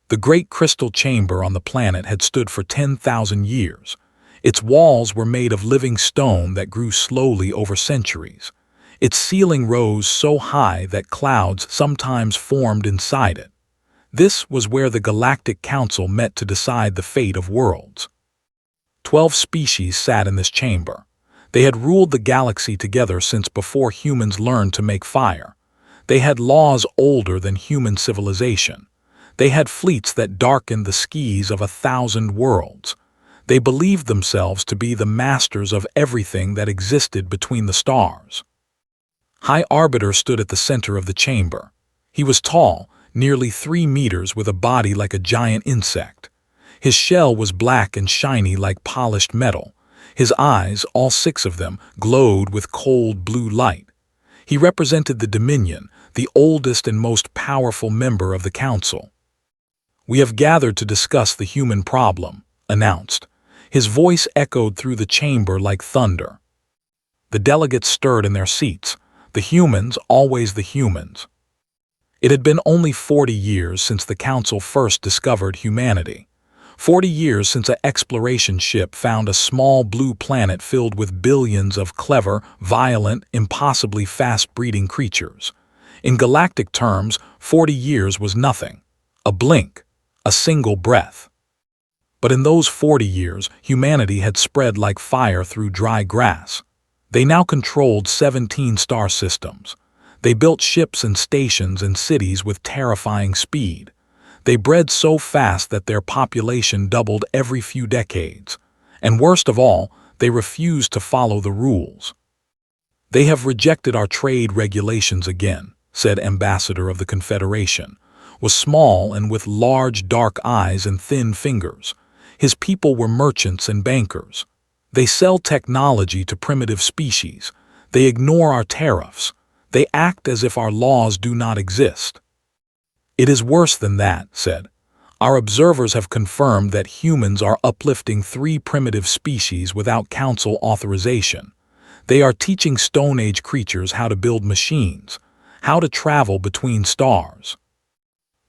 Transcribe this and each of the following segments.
The great crystal chamber on the planet had stood for 10,000 years. Its walls were made of living stone that grew slowly over centuries. Its ceiling rose so high that clouds sometimes formed inside it. This was where the Galactic Council met to decide the fate of worlds. 12 species sat in this chamber. They had ruled the galaxy together since before humans learned to make fire. They had laws older than human civilization. They had fleets that darkened the skies of 1,000 worlds. They believed themselves to be the masters of everything that existed between the stars. High Arbiter stood at the center of the chamber. He was tall, nearly 3 meters, with a body like a giant insect. His shell was black and shiny like polished metal. His eyes, all 6 of them, glowed with cold blue light. He represented the Dominion, the oldest and most powerful member of the Council. "We have gathered to discuss the human problem," announced. His voice echoed through the chamber like thunder. The delegates stirred in their seats. The humans, always the humans. It had been only 40 years since the Council first discovered humanity. 40 years since an exploration ship found a small blue planet filled with billions of clever, violent, impossibly fast-breeding creatures. In galactic terms, 40 years was nothing. A blink. A single breath. But in those 40 years, humanity had spread like fire through dry grass. They now controlled 17 star systems. They built ships and stations and cities with terrifying speed. They bred so fast that their population doubled every few decades. And worst of all, they refused to follow the rules. "They have rejected our trade regulations again," said Ambassador of the Confederation. Was small and with large dark eyes and thin fingers. His people were merchants and bankers. They sell technology to primitive species. They ignore our tariffs. They act as if our laws do not exist. "It is worse than that," said. "Our observers have confirmed that humans are uplifting 3 primitive species without council authorization. They are teaching Stone Age creatures how to build machines, how to travel between stars."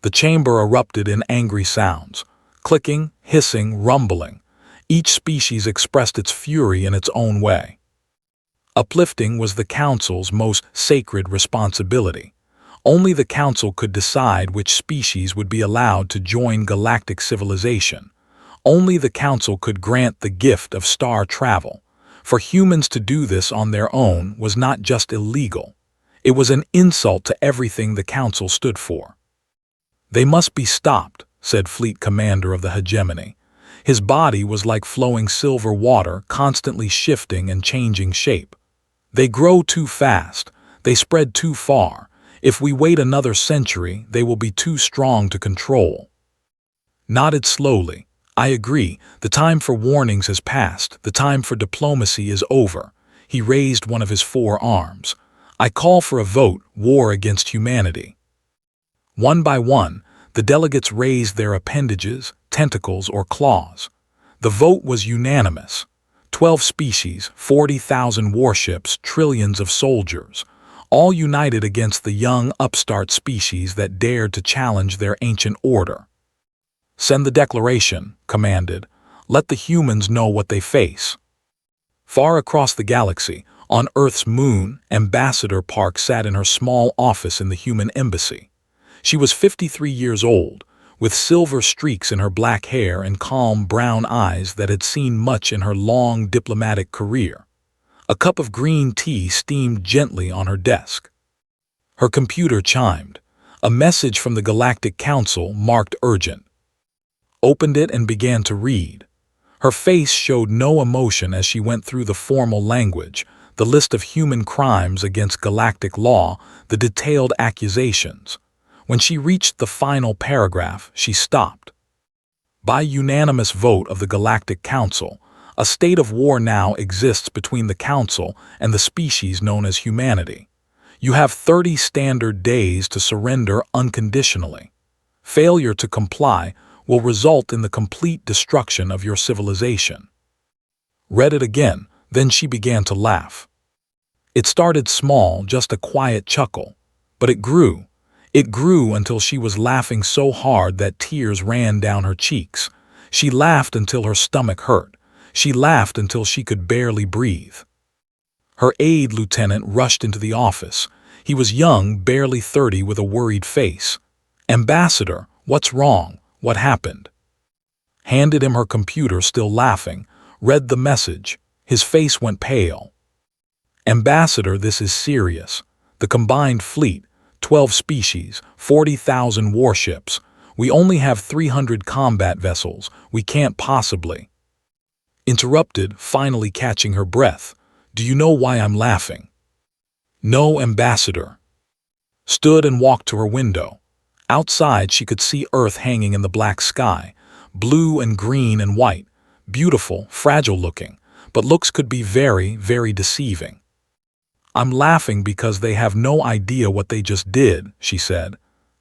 The chamber erupted in angry sounds. Clicking, hissing, rumbling. Each species expressed its fury in its own way. Uplifting was the Council's most sacred responsibility. Only the Council could decide which species would be allowed to join galactic civilization. Only the Council could grant the gift of star travel. For humans to do this on their own was not just illegal. It was an insult to everything the Council stood for. "They must be stopped," said Fleet Commander of the Hegemony. His body was like flowing silver water, constantly shifting and changing shape. "They grow too fast. They spread too far. If we wait another century, they will be too strong to control." Nodded slowly. "I agree. The time for warnings has passed. The time for diplomacy is over." He raised one of his 4 arms. "I call for a vote, war against humanity." One by one, the delegates raised their appendages, tentacles, or claws. The vote was unanimous. 12 species, 40,000 warships, trillions of soldiers, all united against the young, upstart species that dared to challenge their ancient order. "Send the declaration," commanded. "Let the humans know what they face." Far across the galaxy, on Earth's moon, Ambassador Park sat in her small office in the human embassy. She was 53 years old, with silver streaks in her black hair and calm brown eyes that had seen much in her long diplomatic career. A cup of green tea steamed gently on her desk. Her computer chimed. A message from the Galactic Council, marked urgent. Opened it and began to read. Her face showed no emotion as she went through the formal language, the list of human crimes against galactic law, the detailed accusations. When she reached the final paragraph, she stopped. "By unanimous vote of the Galactic Council, a state of war now exists between the Council and the species known as humanity. You have 30 standard days to surrender unconditionally. Failure to comply will result in the complete destruction of your civilization." Read it again, then she began to laugh. It started small, just a quiet chuckle, but it grew. It grew until she was laughing so hard that tears ran down her cheeks. She laughed until her stomach hurt. She laughed until she could barely breathe. Her aide lieutenant rushed into the office. He was young, barely 30, with a worried face. "Ambassador, what's wrong? What happened?" Handed him her computer, still laughing. Read the message. His face went pale. "Ambassador, this is serious. The combined fleet, 12 species, 40,000 warships. We only have 300 combat vessels. We can't possibly." Interrupted, finally catching her breath. "Do you know why I'm laughing?" "No, Ambassador." Stood and walked to her window. Outside she could see Earth hanging in the black sky, blue and green and white, beautiful, fragile looking, but looks could be very, very deceiving. "I'm laughing because they have no idea what they just did," she said.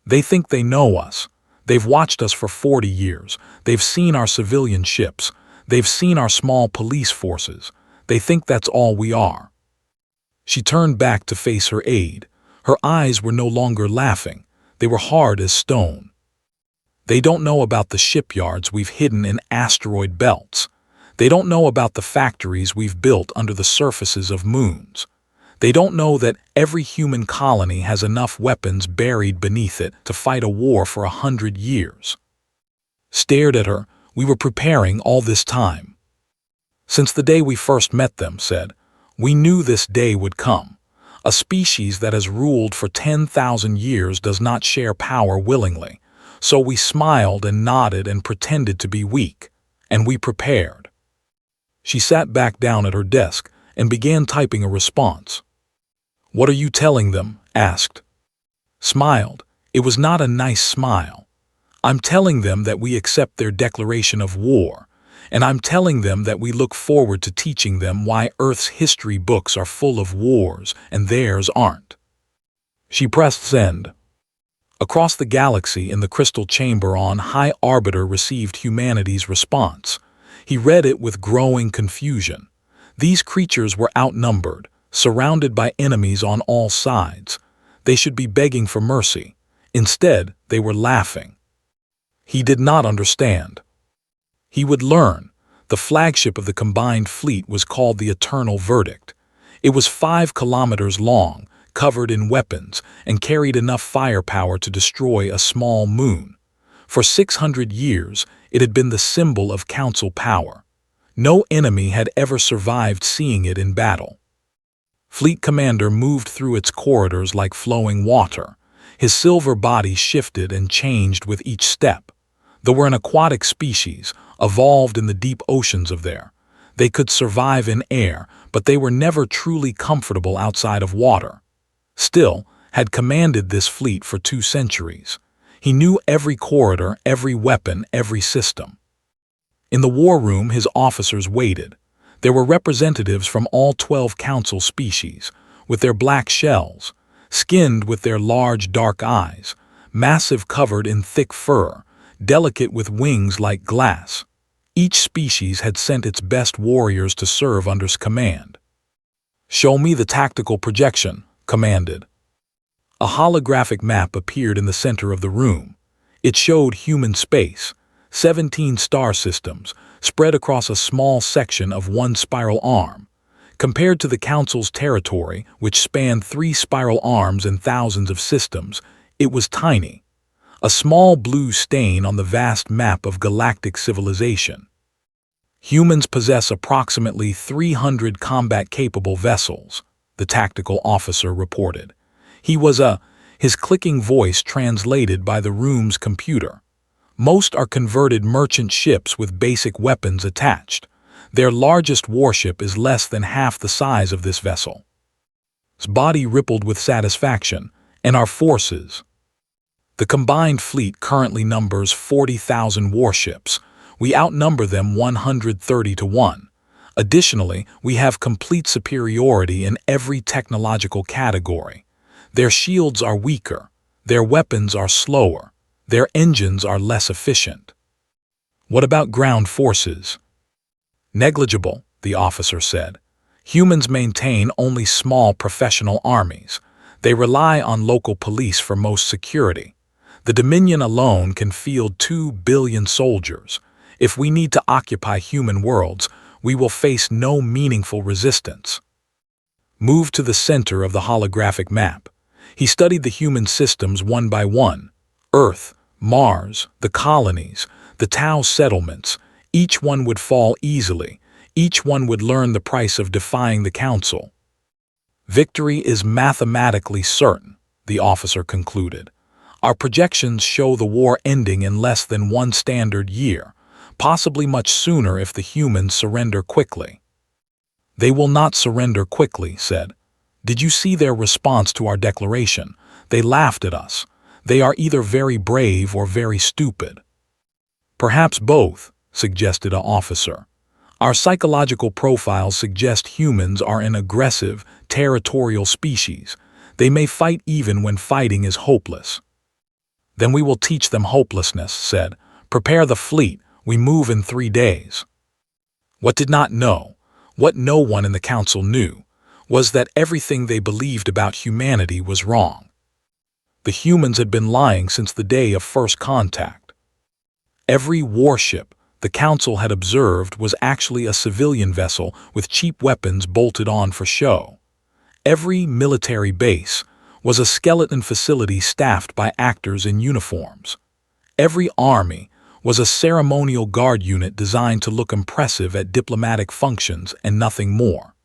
"They think they know us. They've watched us for 40 years. They've seen our civilian ships. They've seen our small police forces. They think that's all we are." She turned back to face her aide. Her eyes were no longer laughing. They were hard as stone. "They don't know about the shipyards we've hidden in asteroid belts. They don't know about the factories we've built under the surfaces of moons. They don't know that every human colony has enough weapons buried beneath it to fight a war for 100 years." Stared at her. "We were preparing all this time. Since the day we first met them," said. "We knew this day would come. A species that has ruled for 10,000 years does not share power willingly. So we smiled and nodded and pretended to be weak. And we prepared." She sat back down at her desk and began typing a response. "What are you telling them?" asked. Smiled. It was not a nice smile. "I'm telling them that we accept their declaration of war. And I'm telling them that we look forward to teaching them why Earth's history books are full of wars and theirs aren't." She pressed send. Across the galaxy in the crystal chamber on High Arbiter received humanity's response. He read it with growing confusion. These creatures were outnumbered, surrounded by enemies on all sides. They should be begging for mercy. Instead, they were laughing. He did not understand. He would learn. The flagship of the combined fleet was called the Eternal Verdict. It was 5 kilometers long, covered in weapons, and carried enough firepower to destroy a small moon. For 600 years, it had been the symbol of council power. No enemy had ever survived seeing it in battle. Fleet Commander moved through its corridors like flowing water. His silver body shifted and changed with each step. They were an aquatic species, evolved in the deep oceans of there. They could survive in air, but they were never truly comfortable outside of water. Still, had commanded this fleet for 2 centuries. He knew every corridor, every weapon, every system. In the war room, his officers waited. There were representatives from all 12 council species, with their black shells, skinned with their large dark eyes, massive covered in thick fur, delicate with wings like glass. Each species had sent its best warriors to serve under his command. "Show me the tactical projection," commanded. A holographic map appeared in the center of the room. It showed human space, 17 star systems, spread across a small section of 1 spiral arm. Compared to the Council's territory, which spanned 3 spiral arms and thousands of systems, it was tiny. A small blue stain on the vast map of galactic civilization. "Humans possess approximately 300 combat-capable vessels," the tactical officer reported. His clicking voice translated by the room's computer. "Most are converted merchant ships with basic weapons attached. Their largest warship is less than half the size of this vessel." His body rippled with satisfaction. "And our forces?" "The combined fleet currently numbers 40,000 warships. We outnumber them 130 to 1. Additionally, we have complete superiority in every technological category. Their shields are weaker. Their weapons are slower. Their engines are less efficient." "What about ground forces?" "Negligible," the officer said. "Humans maintain only small professional armies. They rely on local police for most security. The Dominion alone can field 2 billion soldiers. If we need to occupy human worlds, we will face no meaningful resistance. Move to the center of the holographic map. He studied the human systems one by one. Earth, Mars, the colonies, the Tau settlements. Each one would fall easily. Each one would learn the price of defying the Council. Victory is mathematically certain, the officer concluded. Our projections show the war ending in less than 1 standard year, possibly much sooner if the humans surrender quickly. They will not surrender quickly, said. Did you see their response to our declaration? They laughed at us. They are either very brave or very stupid. Perhaps both, suggested an officer. Our psychological profiles suggest humans are an aggressive, territorial species. They may fight even when fighting is hopeless. Then we will teach them hopelessness, said. Prepare the fleet. We move in 3 days. What no one in the Council knew, was that everything they believed about humanity was wrong. The humans had been lying since the day of first contact. Every warship the Council had observed was actually a civilian vessel with cheap weapons bolted on for show. Every military base was a skeleton facility staffed by actors in uniforms. Every army was a ceremonial guard unit designed to look impressive at diplomatic functions and nothing more.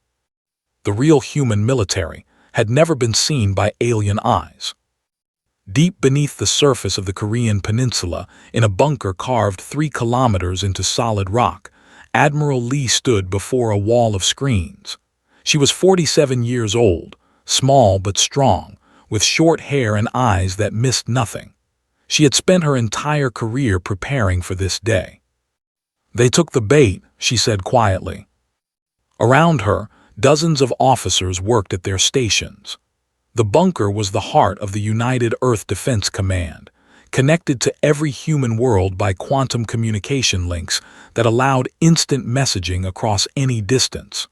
The real human military had never been seen by alien eyes. Deep beneath the surface of the Korean peninsula, in a bunker carved 3 kilometers into solid rock, Admiral Lee stood before a wall of screens. She was 47 years old, small but strong, with short hair and eyes that missed nothing. She had spent her entire career preparing for this day. They took the bait, she said quietly. Around her, dozens of officers worked at their stations. The bunker was the heart of the United Earth Defense Command, connected to every human world by quantum communication links that allowed instant messaging across any distance.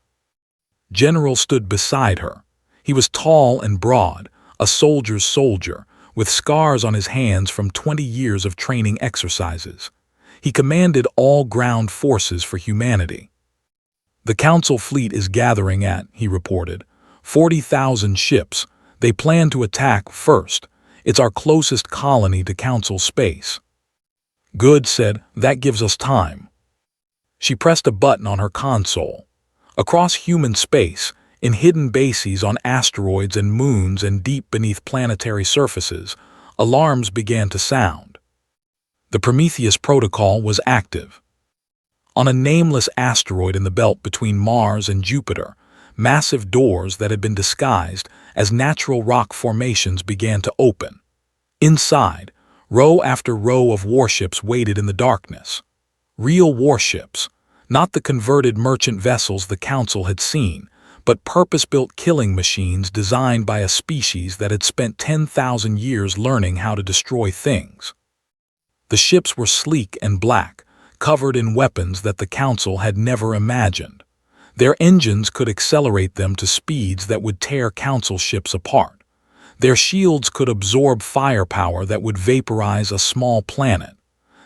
General stood beside her. He was tall and broad, a soldier's soldier, with scars on his hands from 20 years of training exercises. He commanded all ground forces for humanity. The Council fleet is gathering at, he reported, 40,000 ships. They plan to attack first. It's our closest colony to Council space. Good, said, that gives us time. She pressed a button on her console. Across human space, in hidden bases on asteroids and moons and deep beneath planetary surfaces, alarms began to sound. The Prometheus Protocol was active. On a nameless asteroid in the belt between Mars and Jupiter, massive doors that had been disguised as natural rock formations began to open. Inside, row after row of warships waited in the darkness. Real warships, not the converted merchant vessels the Council had seen, but purpose-built killing machines designed by a species that had spent 10,000 years learning how to destroy things. The ships were sleek and black, covered in weapons that the Council had never imagined. Their engines could accelerate them to speeds that would tear Council ships apart. Their shields could absorb firepower that would vaporize a small planet.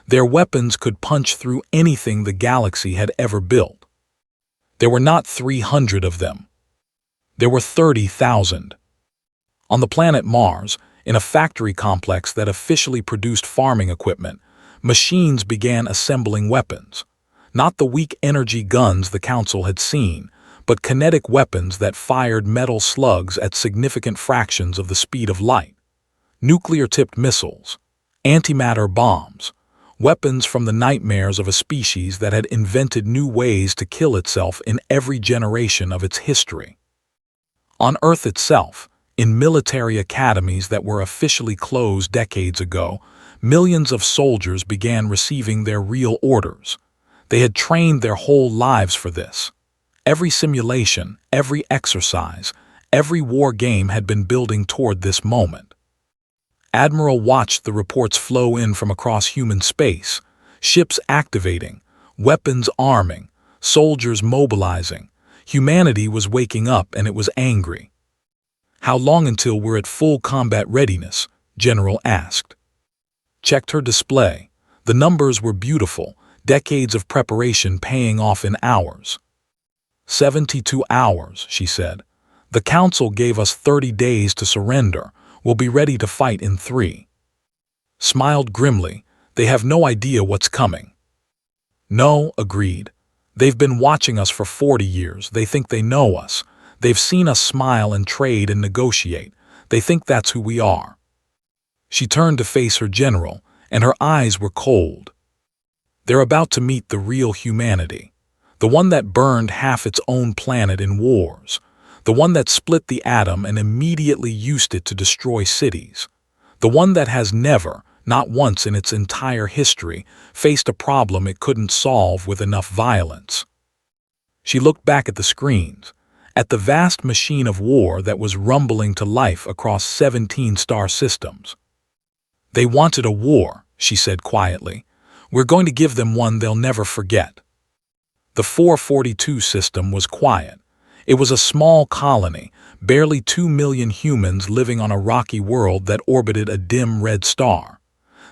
Their weapons could punch through anything the galaxy had ever built. There were not 300 of them. There were 30,000. On the planet Mars, in a factory complex that officially produced farming equipment, machines began assembling weapons. Not the weak energy guns the Council had seen, but kinetic weapons that fired metal slugs at significant fractions of the speed of light. Nuclear-tipped missiles, antimatter bombs, weapons from the nightmares of a species that had invented new ways to kill itself in every generation of its history. On Earth itself, in military academies that were officially closed decades ago, millions of soldiers began receiving their real orders. They had trained their whole lives for this. Every simulation, every exercise, every war game had been building toward this moment. Admiral watched the reports flow in from across human space, ships activating, weapons arming, soldiers mobilizing. Humanity was waking up and it was angry. How long until we're at full combat readiness? General asked. Checked her display. The numbers were beautiful, decades of preparation paying off in hours. 72 hours, she said. The Council gave us 30 days to surrender. We'll be ready to fight in 3. Smiled grimly. They have no idea what's coming. No, agreed. They've been watching us for 40 years. They think they know us. They've seen us smile and trade and negotiate. They think that's who we are. She turned to face her general, and her eyes were cold. They're about to meet the real humanity. The one that burned half its own planet in wars. The one that split the atom and immediately used it to destroy cities. The one that has never, not once in its entire history, faced a problem it couldn't solve with enough violence. She looked back at the screens, at the vast machine of war that was rumbling to life across 17 star systems. They wanted a war, she said quietly. We're going to give them one they'll never forget. The 442 system was quiet. It was a small colony, barely 2 million humans living on a rocky world that orbited a dim red star.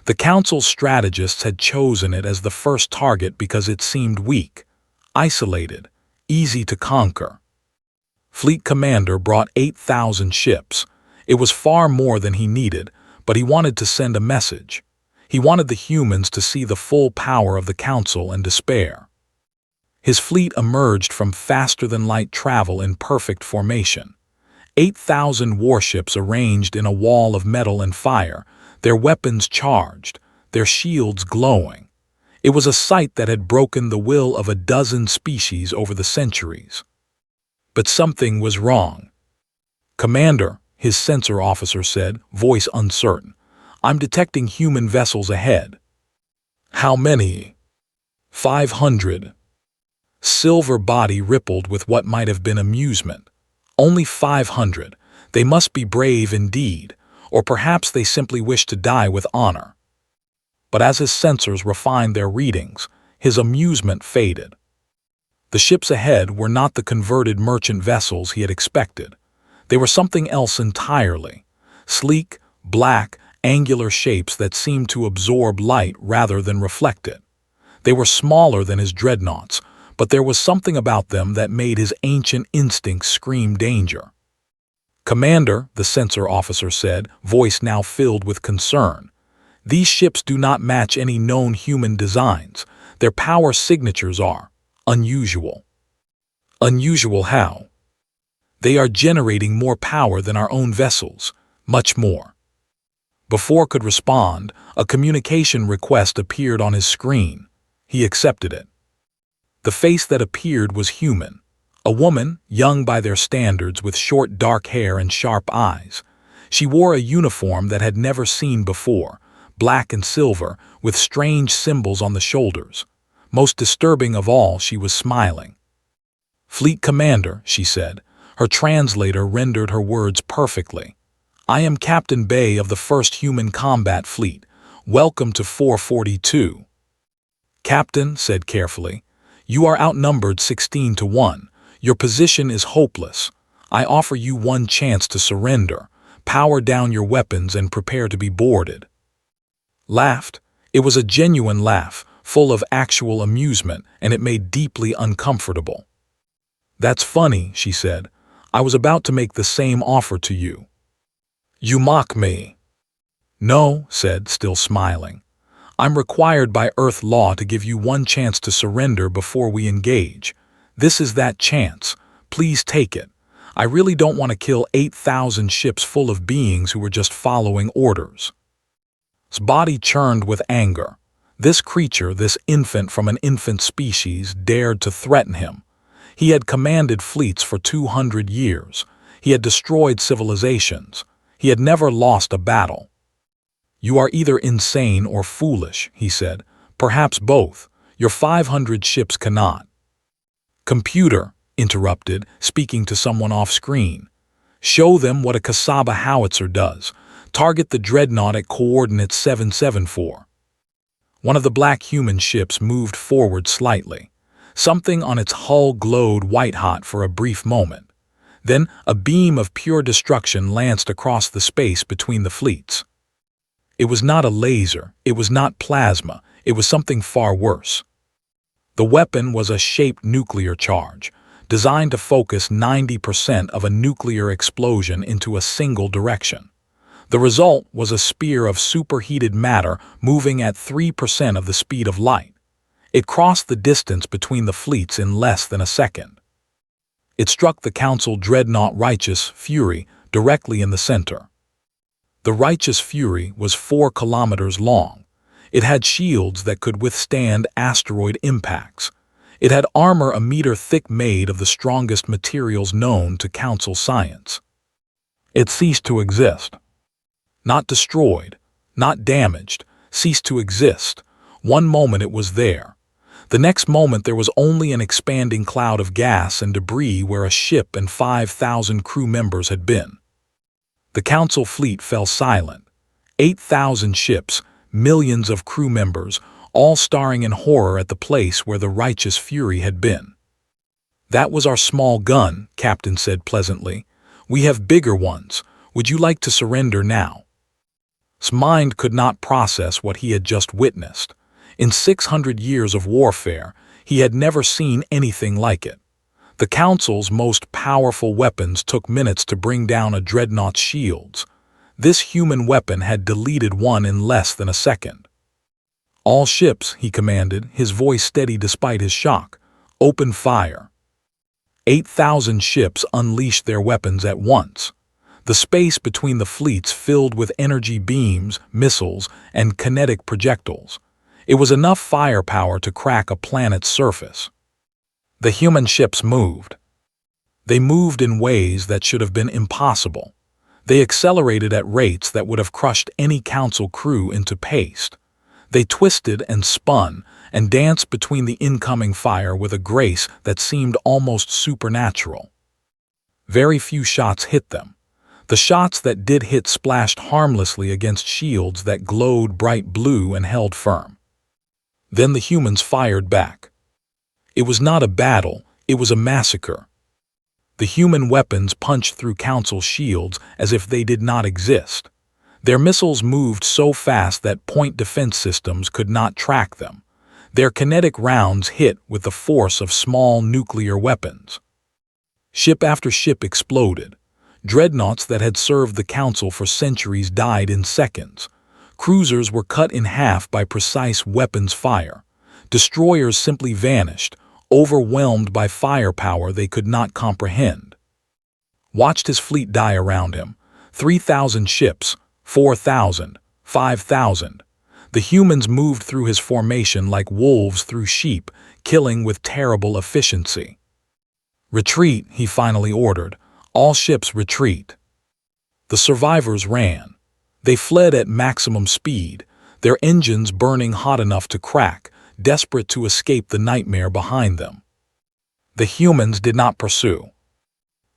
The Council's strategists had chosen it as the first target because it seemed weak, isolated, easy to conquer. Fleet Commander brought 8,000 ships. It was far more than he needed, but he wanted to send a message. He wanted the humans to see the full power of the Council and despair. His fleet emerged from faster-than-light travel in perfect formation. 8,000 warships arranged in a wall of metal and fire, their weapons charged, their shields glowing. It was a sight that had broken the will of a dozen species over the centuries. But something was wrong. Commander, his sensor officer said, voice uncertain, I'm detecting human vessels ahead. How many? 500. Silver body rippled with what might have been amusement. Only 500. They must be brave indeed, or perhaps they simply wish to die with honor. But as his sensors refined their readings, his amusement faded. The ships ahead were not the converted merchant vessels he had expected. They were something else entirely. Sleek, black, angular shapes that seemed to absorb light rather than reflect it. They were smaller than his dreadnoughts, but there was something about them that made his ancient instincts scream danger. Commander, the sensor officer said, voice now filled with concern. These ships do not match any known human designs. Their power signatures are unusual. Unusual how? They are generating more power than our own vessels, much more. Before could respond, a communication request appeared on his screen. He accepted it. The face that appeared was human. A woman, young by their standards, with short dark hair and sharp eyes. She wore a uniform that had never seen before, black and silver, with strange symbols on the shoulders. Most disturbing of all, she was smiling. Fleet Commander, she said. Her translator rendered her words perfectly. I am Captain Bay of the 1st Human Combat Fleet. Welcome to 442. Captain said carefully, you are outnumbered 16 to 1. Your position is hopeless. I offer you one chance to surrender. Power down your weapons and prepare to be boarded. Laughed. It was a genuine laugh, full of actual amusement, and it made deeply uncomfortable. That's funny, she said. I was about to make the same offer to you. You mock me. No, said, still smiling. I'm required by Earth law to give you one chance to surrender before we engage. This is that chance. Please take it. I really don't want to kill 8,000 ships full of beings who were just following orders. His body churned with anger. This creature, this infant from an infant species, dared to threaten him. He had commanded fleets for 200 years. He had destroyed civilizations. He had never lost a battle. You are either insane or foolish, he said. Perhaps both. Your 500 ships cannot. Computer, interrupted, speaking to someone off-screen. Show them what a Kasaba howitzer does. Target the dreadnought at coordinates 774. One of the black human ships moved forward slightly. Something on its hull glowed white-hot for a brief moment. Then a beam of pure destruction lanced across the space between the fleets. It was not a laser, it was not plasma, it was something far worse. The weapon was a shaped nuclear charge, designed to focus 90% of a nuclear explosion into a single direction. The result was a spear of superheated matter moving at 3% of the speed of light. It crossed the distance between the fleets in less than a second. It struck the Council dreadnought Righteous Fury directly in the center. The Righteous Fury was 4 kilometers long. It had shields that could withstand asteroid impacts. It had armor a meter thick made of the strongest materials known to Council science. It ceased to exist. Not destroyed, not damaged, ceased to exist. One moment it was there. The next moment there was only an expanding cloud of gas and debris where a ship and 5,000 crew members had been. The Council fleet fell silent. 8,000 ships, millions of crew members, all staring in horror at the place where the Righteous Fury had been. "That was our small gun," Captain said pleasantly. "We have bigger ones. Would you like to surrender now?" His mind could not process what he had just witnessed. In 600 years of warfare, he had never seen anything like it. The Council's most powerful weapons took minutes to bring down a dreadnought's shields. This human weapon had deleted one in less than a second. "All ships," he commanded, his voice steady despite his shock. "Open fire." 8,000 ships unleashed their weapons at once. The space between the fleets filled with energy beams, missiles, and kinetic projectiles. It was enough firepower to crack a planet's surface. The human ships moved. They moved in ways that should have been impossible. They accelerated at rates that would have crushed any Council crew into paste. They twisted and spun and danced between the incoming fire with a grace that seemed almost supernatural. Very few shots hit them. The shots that did hit splashed harmlessly against shields that glowed bright blue and held firm. Then the humans fired back. It was not a battle, it was a massacre. The human weapons punched through Council shields as if they did not exist. Their missiles moved so fast that point defense systems could not track them. Their kinetic rounds hit with the force of small nuclear weapons. Ship after ship exploded. Dreadnoughts that had served the Council for centuries died in seconds. Cruisers were cut in half by precise weapons fire. Destroyers simply vanished, overwhelmed by firepower they could not comprehend. Watched his fleet die around him. 3,000 ships, 4,000, 5,000. The humans moved through his formation like wolves through sheep, killing with terrible efficiency. "Retreat," he finally ordered. "All ships retreat." The survivors ran. They fled at maximum speed, their engines burning hot enough to crack, desperate to escape the nightmare behind them. The humans did not pursue.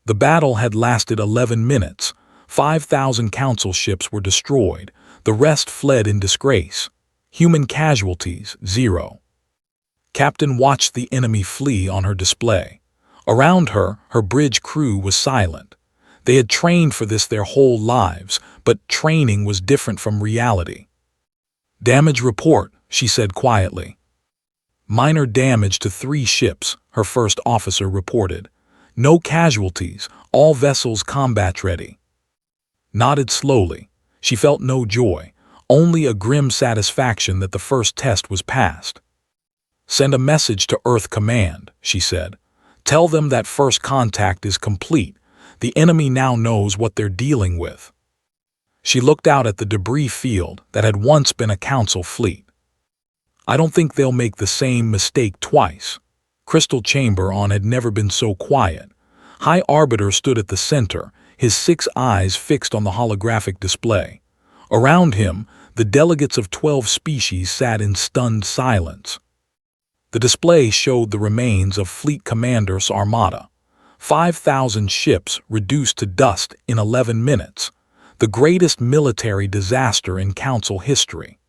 The battle had lasted 11 minutes. 5,000 Council ships were destroyed. The rest fled in disgrace. Human casualties, 0. Captain watched the enemy flee on her display. Around her, her bridge crew was silent. They had trained for this their whole lives, but training was different from reality. "Damage report," she said quietly. "Minor damage to 3 ships," her first officer reported. "No casualties, all vessels combat-ready." Nodded slowly. She felt no joy, only a grim satisfaction that the first test was passed. "Send a message to Earth Command," she said. "Tell them that first contact is complete. The enemy now knows what they're dealing with." She looked out at the debris field that had once been a Council fleet. "I don't think they'll make the same mistake twice." Crystal Chamber On had never been so quiet. High Arbiter stood at the center, his 6 eyes fixed on the holographic display. Around him, the delegates of 12 species sat in stunned silence. The display showed the remains of Fleet Commander's armada. 5,000 ships reduced to dust in 11 minutes. The greatest military disaster in Council history.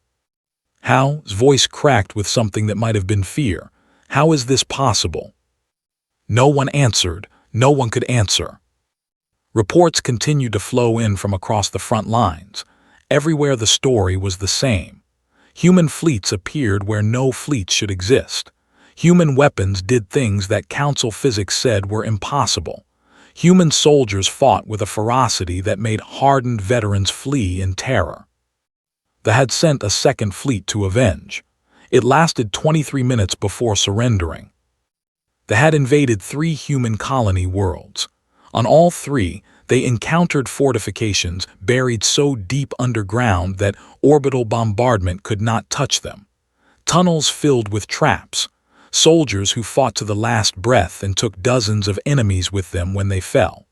"How?" His voice cracked with something that might have been fear. "How is this possible?" No one answered. No one could answer. Reports continued to flow in from across the front lines. Everywhere the story was the same. Human fleets appeared where no fleets should exist. Human weapons did things that Council physics said were impossible. Human soldiers fought with a ferocity that made hardened veterans flee in terror. They had sent a second fleet to avenge. It lasted 23 minutes before surrendering. They had invaded 3 human colony worlds. On all 3, they encountered fortifications buried so deep underground that orbital bombardment could not touch them. Tunnels filled with traps. Soldiers who fought to the last breath and took dozens of enemies with them when they fell.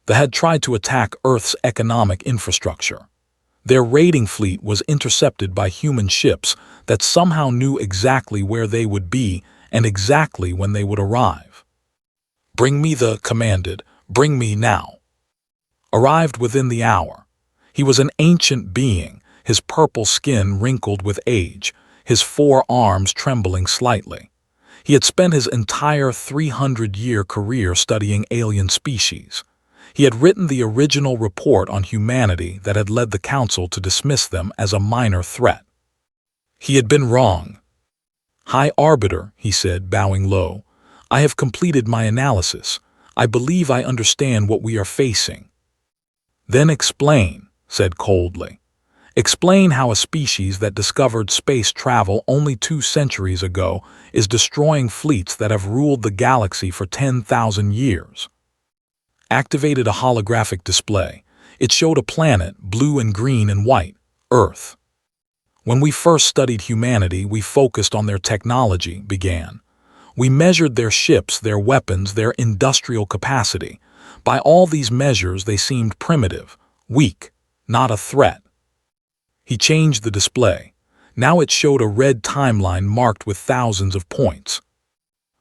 They had tried to attack Earth's economic infrastructure. Their raiding fleet was intercepted by human ships that somehow knew exactly where they would be and exactly when they would arrive. "Bring me the," commanded, "bring me now." Arrived within the hour. He was an ancient being, his purple skin wrinkled with age, his 4 arms trembling slightly. He had spent his entire 300-year career studying alien species. He had written the original report on humanity that had led the Council to dismiss them as a minor threat. He had been wrong. "High Arbiter," he said, bowing low, "I have completed my analysis. I believe I understand what we are facing." "Then explain," said coldly. "Explain how a species that discovered space travel only 2 centuries ago is destroying fleets that have ruled the galaxy for 10,000 years." Activated a holographic display. It showed a planet, blue and green and white, Earth. "When we first studied humanity, we focused on their technology," began. "We measured their ships, their weapons, their industrial capacity. By all these measures, they seemed primitive, weak, not a threat." He changed the display. Now it showed a red timeline marked with thousands of points.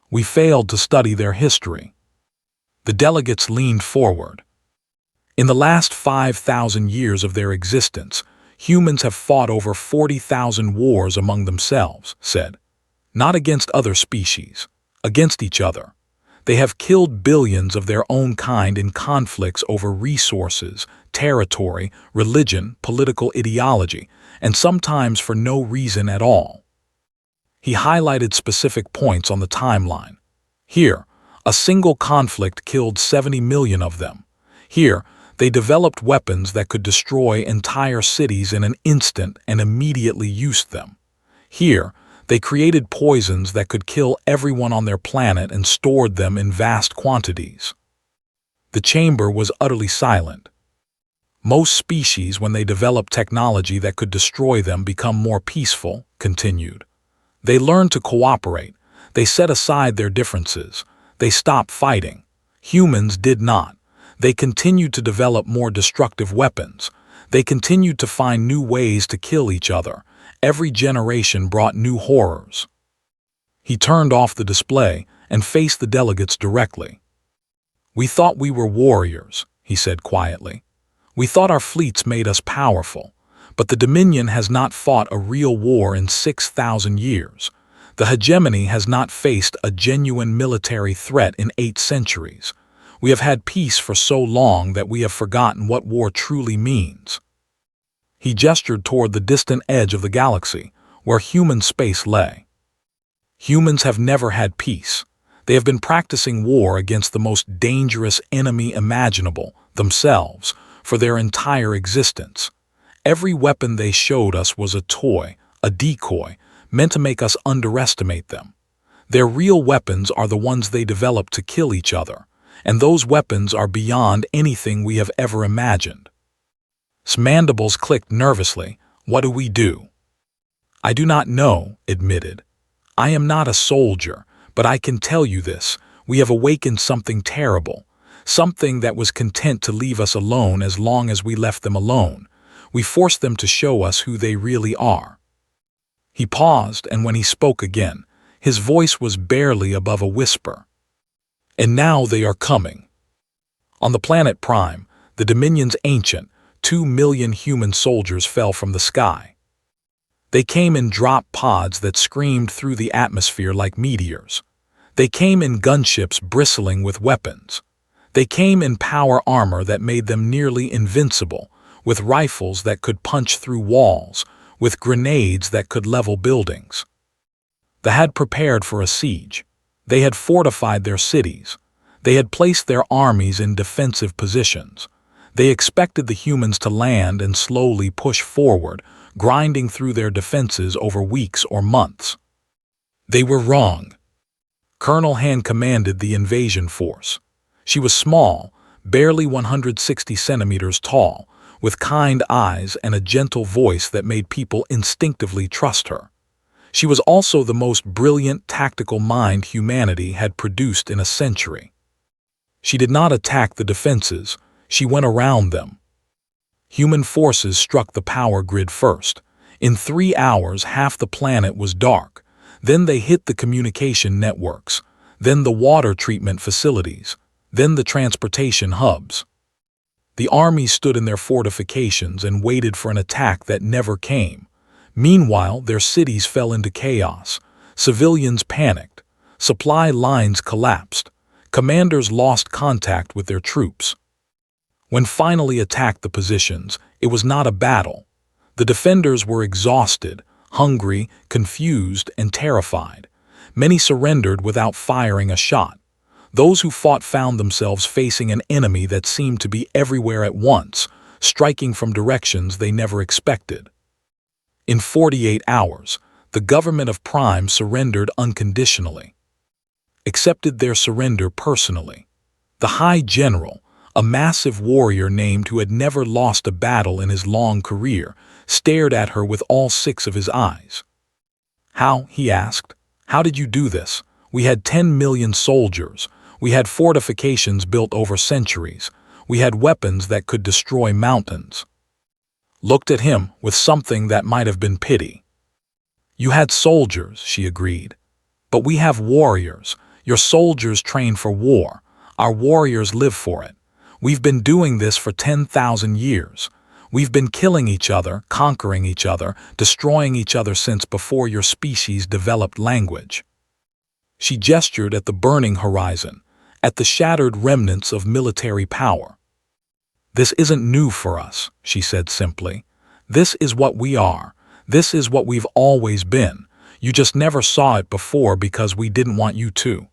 "We failed to study their history." The delegates leaned forward. "In the last 5,000 years of their existence, humans have fought over 40,000 wars among themselves," said. "Not against other species, against each other. They have killed billions of their own kind in conflicts over resources, territory, religion, political ideology, and sometimes for no reason at all." He highlighted specific points on the timeline. "Here, a single conflict killed 70 million of them. Here, they developed weapons that could destroy entire cities in an instant and immediately used them. Here, they created poisons that could kill everyone on their planet and stored them in vast quantities." The chamber was utterly silent. "Most species, when they develop technology that could destroy them, become more peaceful," continued. "They learn to cooperate. They set aside their differences. They stop fighting. Humans did not. They continued to develop more destructive weapons. They continued to find new ways to kill each other. Every generation brought new horrors." He turned off the display and faced the delegates directly. "We thought we were warriors," he said quietly. "We thought our fleets made us powerful. But the Dominion has not fought a real war in 6,000 years. The hegemony has not faced a genuine military threat in 8 centuries. We have had peace for so long that we have forgotten what war truly means." He gestured toward the distant edge of the galaxy, where human space lay. "Humans have never had peace. They have been practicing war against the most dangerous enemy imaginable, themselves, for their entire existence. Every weapon they showed us was a toy, a decoy, meant to make us underestimate them. Their real weapons are the ones they developed to kill each other, and those weapons are beyond anything we have ever imagined." His mandibles clicked nervously. "What do we do?" "I do not know," admitted. "I am not a soldier, but I can tell you this. We have awakened something terrible, something that was content to leave us alone as long as we left them alone. We forced them to show us who they really are." He paused, and when he spoke again, his voice was barely above a whisper. "And now they are coming." On the planet Prime, the Dominion's ancient, 2 million human soldiers fell from the sky. They came in drop pods that screamed through the atmosphere like meteors. They came in gunships bristling with weapons. They came in power armor that made them nearly invincible, with rifles that could punch through walls, with grenades that could level buildings. They had prepared for a siege. They had fortified their cities. They had placed their armies in defensive positions. They expected the humans to land and slowly push forward, grinding through their defenses over weeks or months. They were wrong. Colonel Han commanded the invasion force. She was small, barely 160 centimeters tall, with kind eyes and a gentle voice that made people instinctively trust her. She was also the most brilliant tactical mind humanity had produced in a century. She did not attack the defenses, she went around them. Human forces struck the power grid first. In 3 hours, half the planet was dark. Then they hit the communication networks, then the water treatment facilities, then the transportation hubs. The army stood in their fortifications and waited for an attack that never came. Meanwhile, their cities fell into chaos. Civilians panicked. Supply lines collapsed. Commanders lost contact with their troops. When finally attacked the positions, it was not a battle. The defenders were exhausted, hungry, confused, and terrified. Many surrendered without firing a shot. Those who fought found themselves facing an enemy that seemed to be everywhere at once, striking from directions they never expected. In 48 hours, the government of Prime surrendered unconditionally. Accepted their surrender personally. The High General, a massive warrior named who had never lost a battle in his long career, stared at her with all 6 of his eyes. "How?" he asked. "How did you do this? We had 10 million soldiers. We had fortifications built over centuries. We had weapons that could destroy mountains." Looked at him with something that might have been pity. "You had soldiers," she agreed. "But we have warriors. Your soldiers train for war. Our warriors live for it. We've been doing this for 10,000 years. We've been killing each other, conquering each other, destroying each other since before your species developed language." She gestured at the burning horizon, at the shattered remnants of military power. "This isn't new for us," she said simply. "This is what we are. This is what we've always been. You just never saw it before because we didn't want you to."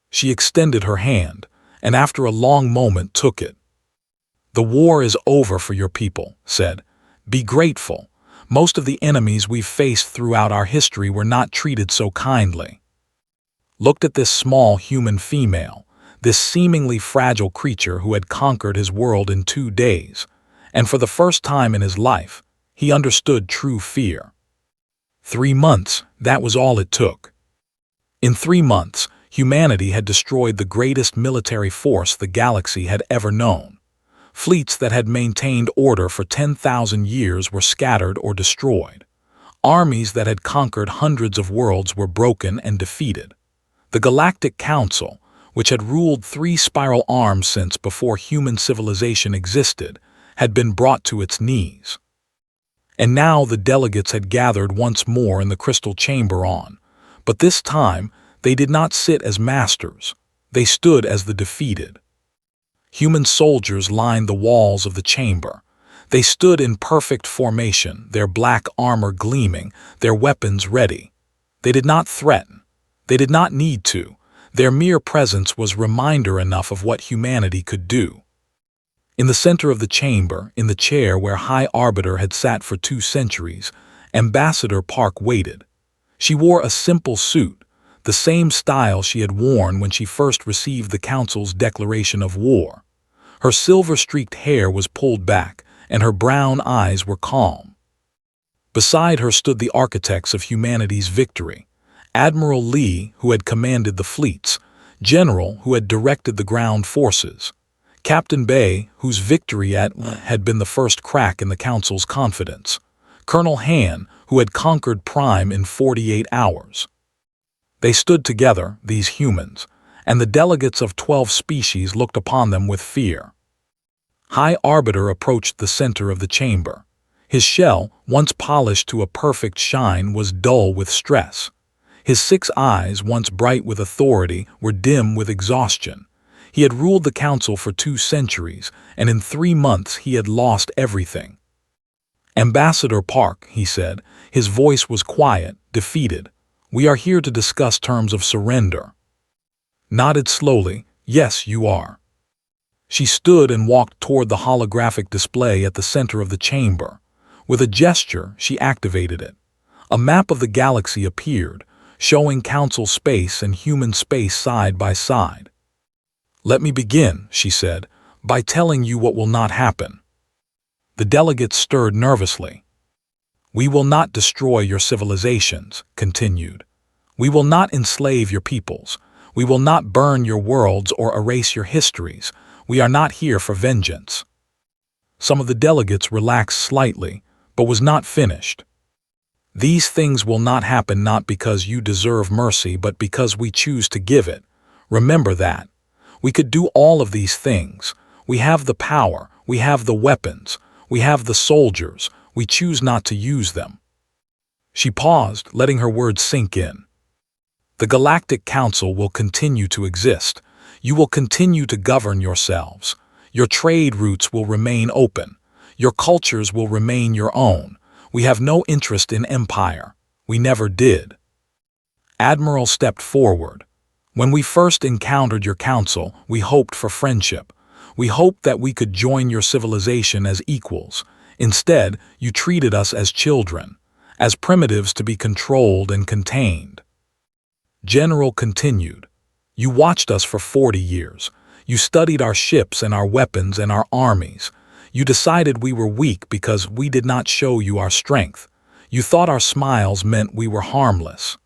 She extended her hand, and after a long moment took it. "The war is over for your people," said. "Be grateful. Most of the enemies we've faced throughout our history were not treated so kindly." Looked at this small human female, this seemingly fragile creature who had conquered his world in 2 days, and for the first time in his life, he understood true fear. 3 months, that was all it took. In 3 months, humanity had destroyed the greatest military force the galaxy had ever known. Fleets that had maintained order for 10,000 years were scattered or destroyed. Armies that had conquered hundreds of worlds were broken and defeated. The Galactic Council, which had ruled 3 spiral arms since before human civilization existed, had been brought to its knees. And now the delegates had gathered once more in the crystal chamber but this time they did not sit as masters, they stood as the defeated. Human soldiers lined the walls of the chamber. They stood in perfect formation, their black armor gleaming, their weapons ready. They did not threaten. They did not need to. Their mere presence was reminder enough of what humanity could do. In the center of the chamber, in the chair where High Arbiter had sat for 2 centuries, Ambassador Park waited. She wore a simple suit, the same style she had worn when she first received the Council's declaration of war. Her silver-streaked hair was pulled back, and her brown eyes were calm. Beside her stood the architects of humanity's victory, Admiral Lee, who had commanded the fleets, General, who had directed the ground forces, Captain Bay, whose victory had been the first crack in the Council's confidence, Colonel Han, who had conquered Prime in 48 hours. They stood together, these humans, and the delegates of 12 species looked upon them with fear. High Arbiter approached the center of the chamber. His shell, once polished to a perfect shine, was dull with stress. His 6 eyes, once bright with authority, were dim with exhaustion. He had ruled the council for 2 centuries, and in 3 months he had lost everything. "Ambassador Park," he said, his voice was quiet, defeated. "We are here to discuss terms of surrender." Nodded slowly. "Yes, you are." She stood and walked toward the holographic display at the center of the chamber. With a gesture, she activated it. A map of the galaxy appeared, showing council space and human space side by side. "Let me begin," she said, "by telling you what will not happen." The delegates stirred nervously. "We will not destroy your civilizations," continued. "We will not enslave your peoples. We will not burn your worlds or erase your histories. We are not here for vengeance." Some of the delegates relaxed slightly, but was not finished. "These things will not happen not because you deserve mercy but because we choose to give it. Remember that. We could do all of these things. We have the power, we have the weapons, we have the soldiers, we choose not to use them." She paused, letting her words sink in. "The Galactic Council will continue to exist. You will continue to govern yourselves. Your trade routes will remain open. Your cultures will remain your own. We have no interest in empire. We never did." Admiral stepped forward. "When we first encountered your council, we hoped for friendship. We hoped that we could join your civilization as equals. Instead, you treated us as children, as primitives to be controlled and contained." General continued. "You watched us for 40 years. You studied our ships and our weapons and our armies. You decided we were weak because we did not show you our strength. You thought our smiles meant we were harmless."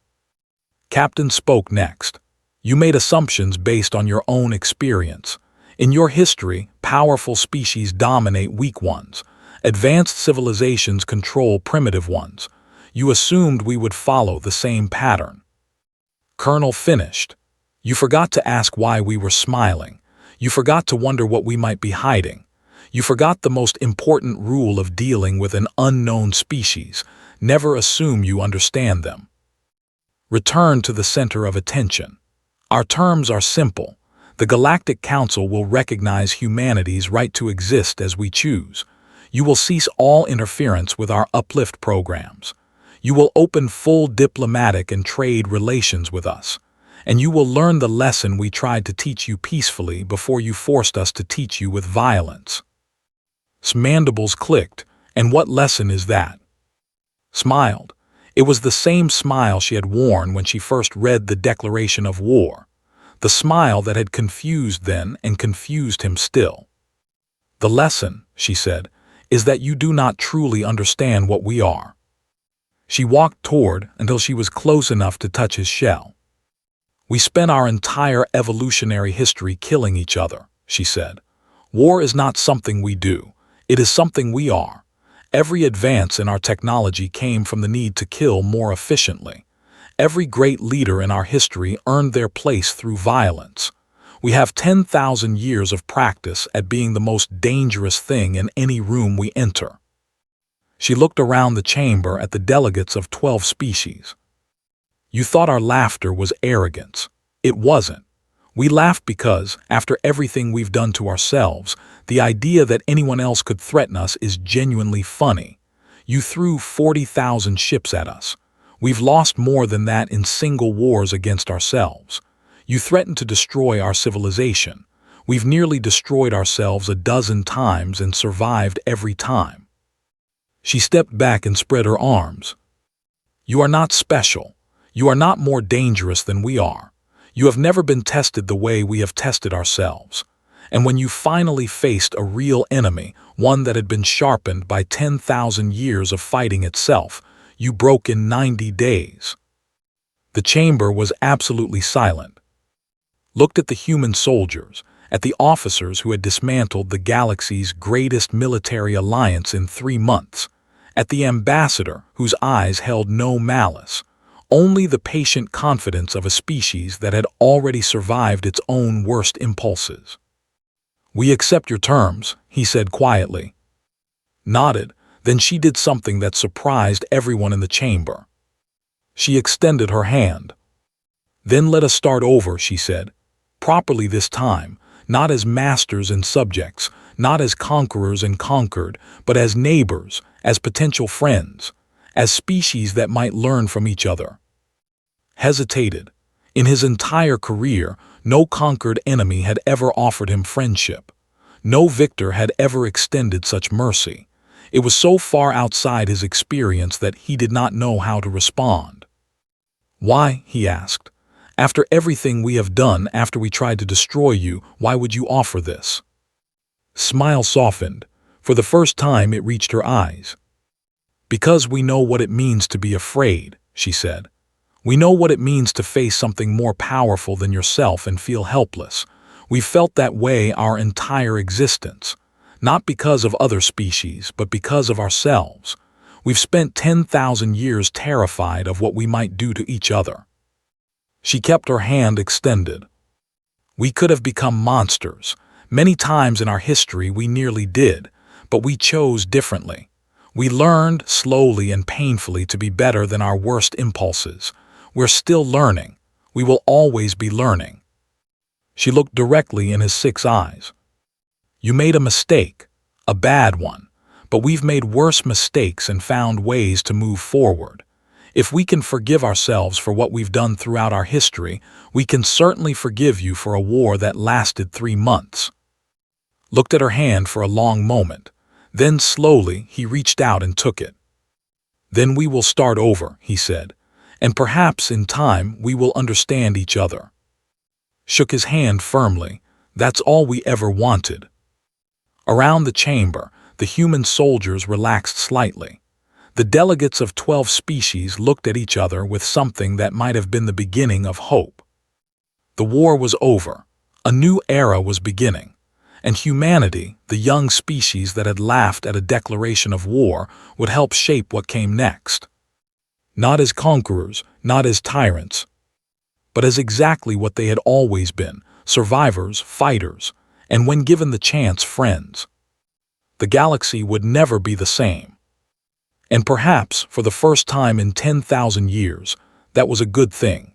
Captain spoke next. "You made assumptions based on your own experience. In your history, powerful species dominate weak ones. Advanced civilizations control primitive ones. You assumed we would follow the same pattern." Colonel finished. "You forgot to ask why we were smiling. You forgot to wonder what we might be hiding. You forgot the most important rule of dealing with an unknown species. Never assume you understand them. Return to the center of attention. Our terms are simple. The Galactic Council will recognize humanity's right to exist as we choose. You will cease all interference with our uplift programs. You will open full diplomatic and trade relations with us. And you will learn the lesson we tried to teach you peacefully before you forced us to teach you with violence." Mandibles clicked. "And what lesson is that?" Smiled. It was the same smile she had worn when she first read the declaration of war. The smile that had confused then and confused him still. "The lesson," she said, "is that you do not truly understand what we are." She walked toward until she was close enough to touch his shell. "We spent our entire evolutionary history killing each other," she said. "War is not something we do. It is something we are. Every advance in our technology came from the need to kill more efficiently. Every great leader in our history earned their place through violence. We have 10,000 years of practice at being the most dangerous thing in any room we enter." She looked around the chamber at the delegates of 12 species. "You thought our laughter was arrogance. It wasn't. We laughed because, after everything we've done to ourselves, the idea that anyone else could threaten us is genuinely funny. You threw 40,000 ships at us. We've lost more than that in single wars against ourselves. You threatened to destroy our civilization. We've nearly destroyed ourselves a dozen times and survived every time." She stepped back and spread her arms. "You are not special. You are not more dangerous than we are. You have never been tested the way we have tested ourselves. And when you finally faced a real enemy, one that had been sharpened by 10,000 years of fighting itself, you broke in 90 days. The chamber was absolutely silent. Looked at the human soldiers, at the officers who had dismantled the galaxy's greatest military alliance in 3 months, at the ambassador whose eyes held no malice, only the patient confidence of a species that had already survived its own worst impulses. "We accept your terms," he said quietly. Nodded, then she did something that surprised everyone in the chamber. She extended her hand. "Then let us start over," she said. "Properly this time, not as masters and subjects, not as conquerors and conquered, but as neighbors, as potential friends, as species that might learn from each other. Hesitated. In his entire career, no conquered enemy had ever offered him friendship. No victor had ever extended such mercy. It was so far outside his experience that he did not know how to respond. "Why?" he asked. "After everything we have done, after we tried to destroy you, why would you offer this?" Smile softened. For the first time it reached her eyes. "Because we know what it means to be afraid," she said. "We know what it means to face something more powerful than yourself and feel helpless. We've felt that way our entire existence. Not because of other species, but because of ourselves. We've spent 10,000 years terrified of what we might do to each other." She kept her hand extended. "We could have become monsters. Many times in our history we nearly did, but we chose differently. We learned, slowly and painfully, to be better than our worst impulses. We're still learning. We will always be learning." She looked directly in his 6 eyes. "You made a mistake, a bad one, but we've made worse mistakes and found ways to move forward. If we can forgive ourselves for what we've done throughout our history, we can certainly forgive you for a war that lasted 3 months." Looked at her hand for a long moment. Then slowly he reached out and took it. "Then we will start over," he said, "and perhaps in time we will understand each other." Shook his hand firmly. That's all we ever wanted. Around the chamber, the human soldiers relaxed slightly. The delegates of 12 species looked at each other with something that might have been the beginning of hope. The war was over. A new era was beginning. And humanity, the young species that had laughed at a declaration of war, would help shape what came next. Not as conquerors, not as tyrants, but as exactly what they had always been: survivors, fighters, and when given the chance, friends. The galaxy would never be the same. And perhaps, for the first time in 10,000 years, that was a good thing.